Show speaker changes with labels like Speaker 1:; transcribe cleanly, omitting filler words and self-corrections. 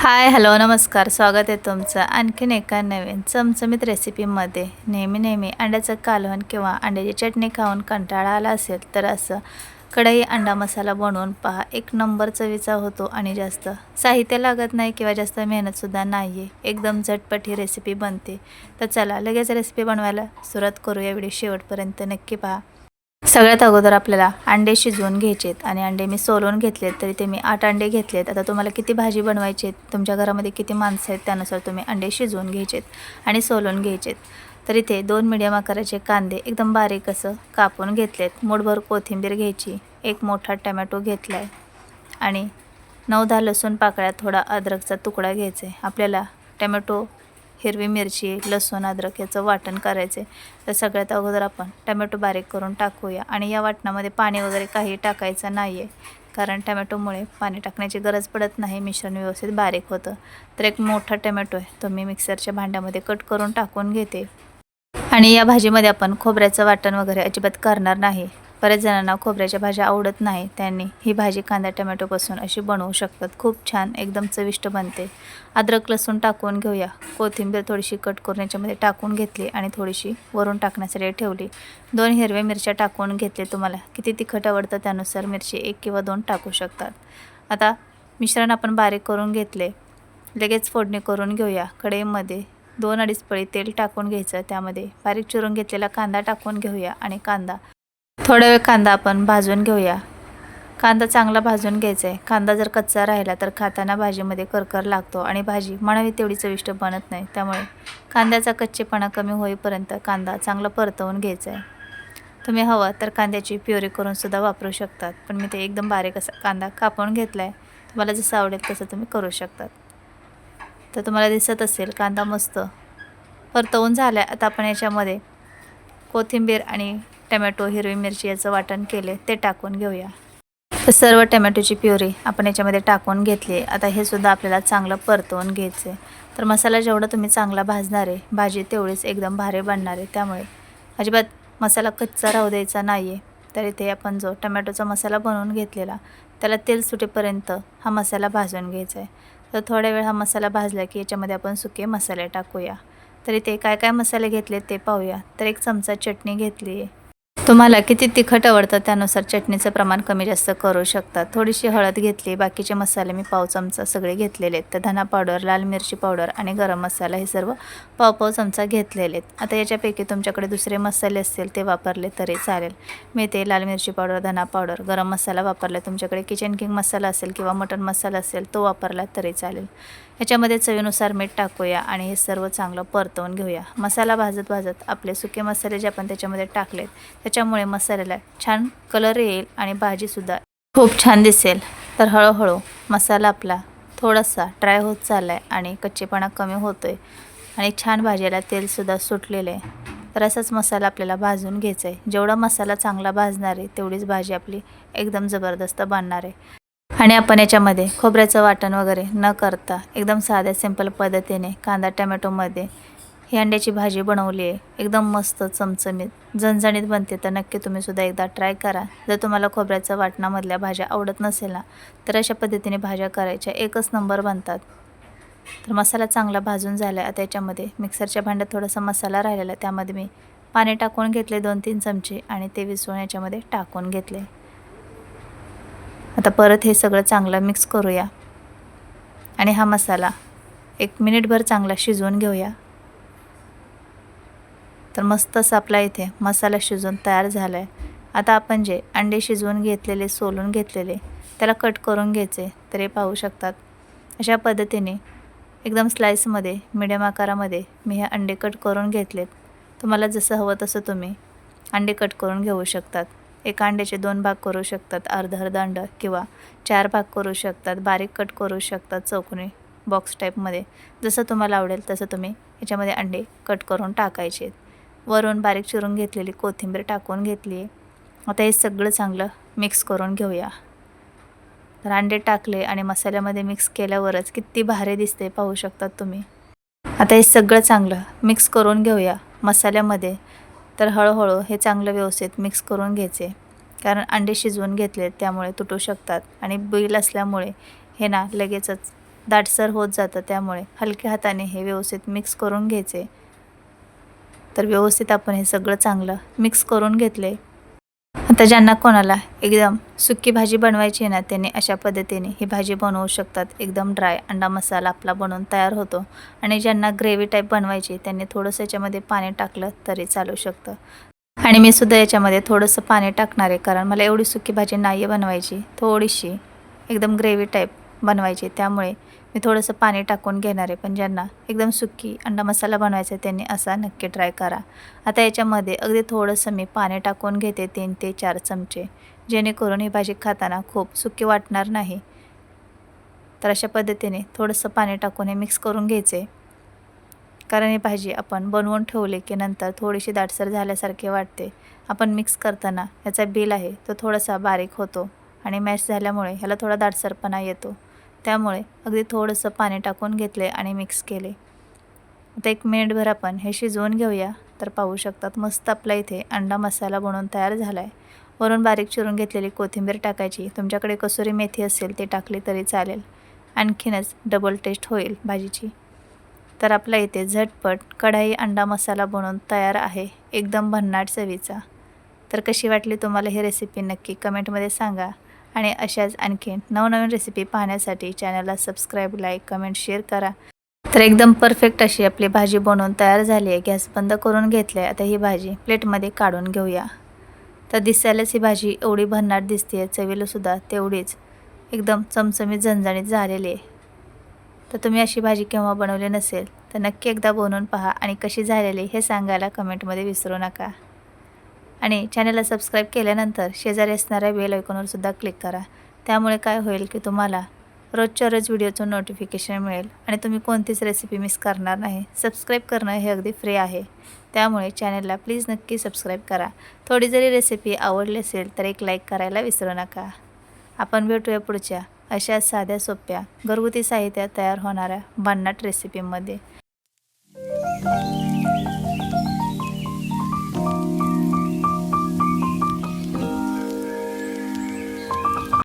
Speaker 1: हाय, hello, नमस्कार. स्वागत आहे तुमचं आणखीन एका नवीन चमचमीत रेसिपीमध्ये. नेहमी अंड्याचं कालवण किंवा अंड्याची चटणी खाऊन कंटाळा आला असेल तर असं कढई अंडा मसाला बनवून पहा. एक नंबर चवीचा होतो आणि जास्त साहित्य लागत नाही किंवा जास्त मेहनतसुद्धा नाही आहे. एकदम झटपट ही रेसिपी बनते. तर चला लगेच रेसिपी बनवायला सुरुवात करूया. व्हिडिओ शेवटपर्यंत नक्की पहा. सगळ्यात अगोदर आपल्याला अंडे शिजवून घ्यायचेत आणि अंडे मी सोलून घेतलेत. तरी ते मी 8 अंडे घेतलेत. आता तुम्हाला किती भाजी बनवायची आहेत, तुमच्या घरामध्ये किती माणसं आहेत त्यानुसार तुम्ही अंडे शिजवून घ्यायचेत आणि सोलून घ्यायचेत. तर इथे 2 मीडियम आकाराचे कांदे एकदम बारीक असं कापून घेतलेत. मूठभर कोथिंबीर घ्यायची, एक मोठा टमॅटो घेतला आहे आणि 9-10 लसूण पाकळ्या, थोडा अद्रकचा तुकडा घ्यायचा आहे. आपल्याला टमॅटो, हिरवी मिरची, लसूण, अद्रक याचं वाटण करायचं आहे. तर सगळ्यात अगोदर आपण टमॅटो बारीक करून टाकूया आणि या वाटणामध्ये पाणी वगैरे काही टाकायचं नाही आहे, कारण टमॅटोमुळे पाणी टाकण्याची गरज पडत नाही. मिश्रण व्यवस्थित बारीक होतं. तर एक मोठा टमॅटो आहे तो मी मिक्सरच्या भांड्यामध्ये कट करून टाकून घेते. आणि या भाजीमध्ये आपण खोबऱ्याचं वाटण वगैरे अजिबात करणार नाही. बऱ्याच जणांना खोबऱ्याच्या भाज्या आवडत नाही, त्यांनी ही भाजी कांदा टमॅटोपासून अशी बनवू शकतात. खूप छान एकदम चविष्ट बनते. अद्रक लसूण टाकून घेऊया. कोथिंबीर थोडीशी कट करून याच्यामध्ये टाकून घेतली आणि थोडीशी वरून टाकण्यासाठी ठेवली. 2 हिरव्या मिरच्या टाकून घेतले. तुम्हाला किती तिखट आवडतं त्यानुसार मिरची 1 किंवा 2 टाकू शकतात. आता मिश्रण आपण बारीक करून घेतले. लगेच फोडणी करून घेऊया. कढईमध्ये 2-2.5 पळी तेल टाकून घ्यायचं. त्यामध्ये बारीक चिरून घेतलेला कांदा टाकून घेऊया आणि थोडा वेळ कांदा आपण भाजून घेऊया. कांदा चांगला भाजून घ्यायचा आहे. कांदा जर कच्चा राहिला तर खाताना भाजीमध्ये करकर लागतो आणि भाजी म्हणावी तेवढी चविष्ट बनत नाही. त्यामुळे कांद्याचा कच्चेपणा कमी होईपर्यंत कांदा चांगला परतवून घ्यायचा आहे. तुम्ही हवं तर कांद्याची प्युरी करूनसुद्धा वापरू शकतात, पण मी ते एकदम बारीक असा कांदा कापून घेतला आहे. तुम्हाला जसं आवडेल तसं तुम्ही करू शकतात. तर तुम्हाला दिसत असेल कांदा मस्त परतवून झाला आहे. आता आपण याच्यामध्ये कोथिंबीर आणि टमॅटो, हिरवी मिरची याचं वाटण केले ते टाकून घेऊया. तर सर्व टमॅटोची प्युरी आपण याच्यामध्ये टाकून घेतली आहे. आता हे सुद्धा आपल्याला चांगलं परतवून घ्यायचं आहे. तर मसाला जेवढा तुम्ही चांगला भाजणार आहे, भाजी तेवढीच एकदम भारी बनणार आहे. त्यामुळे अजिबात मसाला कच्चा राहू द्यायचा नाही आहे. तर इथे आपण जो टमॅटोचा मसाला बनवून घेतलेला त्याला तेल सुटेपर्यंत हा मसाला भाजून घ्यायचा आहे. तर थोड्या वेळ हा मसाला भाजला की याच्यामध्ये आपण सुके मसाले टाकूया. तर इथे काय काय मसाले घेतले ते पाहूया. तर 1 चमचा चटणी घेतली आहे. तुम्हाला किती तिखट आवडतं त्यानुसार चटणीचं प्रमाण कमी जास्त करू शकता. थोडीशी हळद घेतली. बाकीचे मसाले मी पाव चमचा सगळे घेतलेले आहेत. तर धना पावडर, लाल मिरची पावडर आणि गरम मसाला हे सर्व पाव चमचा घेतलेले आहेत. आता याच्यापैकी तुमच्याकडे दुसरे मसाले असतील ते वापरले तरी चालेल. मी ते लाल मिरची पावडर, धना पावडर, गरम मसाला वापरला. तुमच्याकडे किचन किंग मसाला असेल किंवा मटन मसाला असेल तो वापरला तरी चालेल. ह्याच्यामध्ये चवीनुसार मीठ टाकूया आणि हे सर्व चांगलं परतवून घेऊया. मसाला भाजत भाजत आपले सुके मसाले जे आपण त्याच्यामध्ये टाकलेत त्याच्यामुळे मसाल्याला छान कलर येईल आणि भाजीसुद्धा खूप छान दिसेल. तर हळूहळू मसाला आपला थोडासा ड्राय होत चालला आहे आणि कच्चेपणा कमी होतो आहे आणि छान भाजीला तेलसुद्धा सुटलेलं आहे. तर असाच मसाला आपल्याला भाजून घ्यायचा आहे. जेवढा मसाला चांगला भाजणार आहे तेवढीच भाजी आपली एकदम जबरदस्त बनणार आहे. आणि आपण याच्यामध्ये खोबऱ्याचं वाटण वगैरे न करता एकदम साध्या सिंपल पद्धतीने कांदा टमॅटोमध्ये ही अंड्याची भाजी बनवली आहे. एकदम मस्त चमचमीत झणझणीत बनते. तर नक्की तुम्हीसुद्धा एकदा ट्राय करा. जर तुम्हाला खोबऱ्याचं वाटणामधल्या भाज्या आवडत नसेल ना तर अशा पद्धतीने भाज्या करायच्या, एकच नंबर बनतात. तर मसाला चांगला भाजून झाला आहे. आता याच्यामध्ये मिक्सरच्या भांड्यात थोडासा मसाला राहिलेला आहे, त्यामध्ये मी पाणी टाकून घेतले 2-3 चमचे आणि ते विसळून याच्यामध्ये टाकून घेतले. आता परत हे सगळं चांगलं मिक्स करूया आणि हा मसाला 1 मिनिटभर चांगला शिजवून घेऊया. तर मस्त असा आपला इथे मसाला शिजवून तयार झाला आहे. आता आपण जे अंडे शिजवून घेतलेले, सोलून घेतलेले त्याला कट करून घ्यायचे. तर हे पाहू शकतात अशा पद्धतीने एकदम स्लाईसमध्ये मीडियम आकारामध्ये मी हे अंडे कट करून घेतलेत. तुम्हाला जसं हवं तसं तुम्ही अंडे कट करून घेऊ शकतात. एका अंड्याचे 2 भाग करू शकतात, अर्ध अंडं, किंवा 4 भाग करू शकतात, बारीक कट करू शकतात चौकोनी बॉक्स टाईपमध्ये. जसं तुम्हाला आवडेल तसं तुम्ही याच्यामध्ये अंडे कट करून टाकायचे. वरून बारीक चिरून घेतलेली कोथिंबीर टाकून घेतली आहे. आता हे सगळं चांगलं मिक्स करून घेऊया. तर अंडे टाकले आणि मसाल्यामध्ये मिक्स केल्यावरच किती भारी दिसते पाहू शकतात तुम्ही. आता हे सगळं चांगलं मिक्स करून घेऊया मसाल्यामध्ये. तर हळूहळू हे चांगलं व्यवस्थित मिक्स करून घ्यायचे, कारण अंडे शिजवून घेतले त्यामुळे तुटू शकतात आणि बिल असल्यामुळे हे ना लगेचच दाटसर होत जातं, त्यामुळे हलक्या हाताने हे व्यवस्थित मिक्स करून घ्यायचे. तर व्यवस्थित आपण हे सगळं चांगलं मिक्स करून घेतले. आता ज्यांना कोणाला एकदम सुकी भाजी बनवायची ना, त्यांनी अशा पद्धतीने ही भाजी बनवू शकतात. एकदम ड्राय अंडा मसाला आपला बनवून तयार होतो. आणि ज्यांना ग्रेव्ही टाईप बनवायची त्यांनी थोडंसं याच्यामध्ये पाणी टाकलं तरी चालू शकतं. आणि मी सुद्धा याच्यामध्ये थोडंसं पाणी टाकणार आहे, कारण मला एवढी सुकी भाजी नाही बनवायची, थोडीशी एकदम ग्रेव्ही टाईप बनवायची, त्यामुळे मी थोडंसं पाणी टाकून घेणार आहे. पण ज्यांना एकदम सुकी अंडा मसाला बनवायचा आहे त्यांनी असा नक्की ट्राय करा. आता याच्यामध्ये अगदी थोडंसं मी पाणी टाकून घेते, 3 ते 4 चमचे, जेणेकरून ही भाजी खाताना खूप सुकी वाटणार नाही. तर अशा पद्धतीने थोडंसं पाणी टाकून हे मिक्स करून घ्यायचे, कारण ही भाजी आपण बनवून ठेवली की नंतर थोडीशी दाटसर झाल्यासारखे वाटते. आपण मिक्स करताना याचा बिल आहे तो थोडासा बारीक होतो आणि मॅश झाल्यामुळे ह्याला थोडा दाटसरपणा येतो. त्यामुळे अगदी थोडंसं पाणी टाकून घेतले आणि मिक्स केले. आता 1 मिनिटभर आपण हे शिजवून घेऊया. तर पाहू शकतात मस्त आपला इथे अंडा मसाला बनवून तयार झाला आहे. वरून बारीक चिरून घेतलेली कोथिंबीर टाकायची. तुमच्याकडे कसुरी मेथी असेल ते टाकली तरी चालेल, आणखीनच डबल टेस्ट होईल भाजीची. तर आपला इथे झटपट कढाई अंडा मसाला बनवून तयार आहे, एकदम भन्नाट चवीचा. तर कशी वाटली तुम्हाला ही रेसिपी नक्की कमेंटमध्ये सांगा. आणि अशाच आणखीन नवनवीन रेसिपी पाहण्यासाठी चॅनलला सबस्क्राईब, लाईक, कमेंट, शेअर करा. तर एकदम परफेक्ट अशी आपली भाजी बनवून तयार झाली आहे. गॅस बंद करून घेतला आहे. आता ही भाजी प्लेटमध्ये काढून घेऊया. तर दिसायलाच ही भाजी एवढी भन्नाट दिसते आहे, चवीलासुद्धा तेवढीच एकदम चमचमीत झणझणीत झालेली आहे. तर तुम्ही अशी भाजी केव्हा बनवली नसेल तर नक्की एकदा बनवून पहा आणि कशी झालेली हे सांगायला कमेंटमध्ये विसरू नका. आणि चॅनलला सबस्क्राईब केल्यानंतर शेजारी असणाऱ्या बेल आयकॉनवर सुद्धा क्लिक करा. त्यामुळे काय होईल की तुम्हाला रोजच्या रोज व्हिडिओचं नोटिफिकेशन मिळेल आणि तुम्ही कोणतीच रेसिपी मिस करणार नाही. सबस्क्राईब करणं हे अगदी फ्री आहे, त्यामुळे चॅनलला प्लीज नक्की सबस्क्राईब करा. थोडी जरी रेसिपी आवडली असेल तर एक लाईक करायला विसरू नका. आपण भेटूया पुढच्या अशा साध्या सोप्या घरगुती साहित्यात तयार होणाऱ्या भन्नाट रेसिपीमध्ये.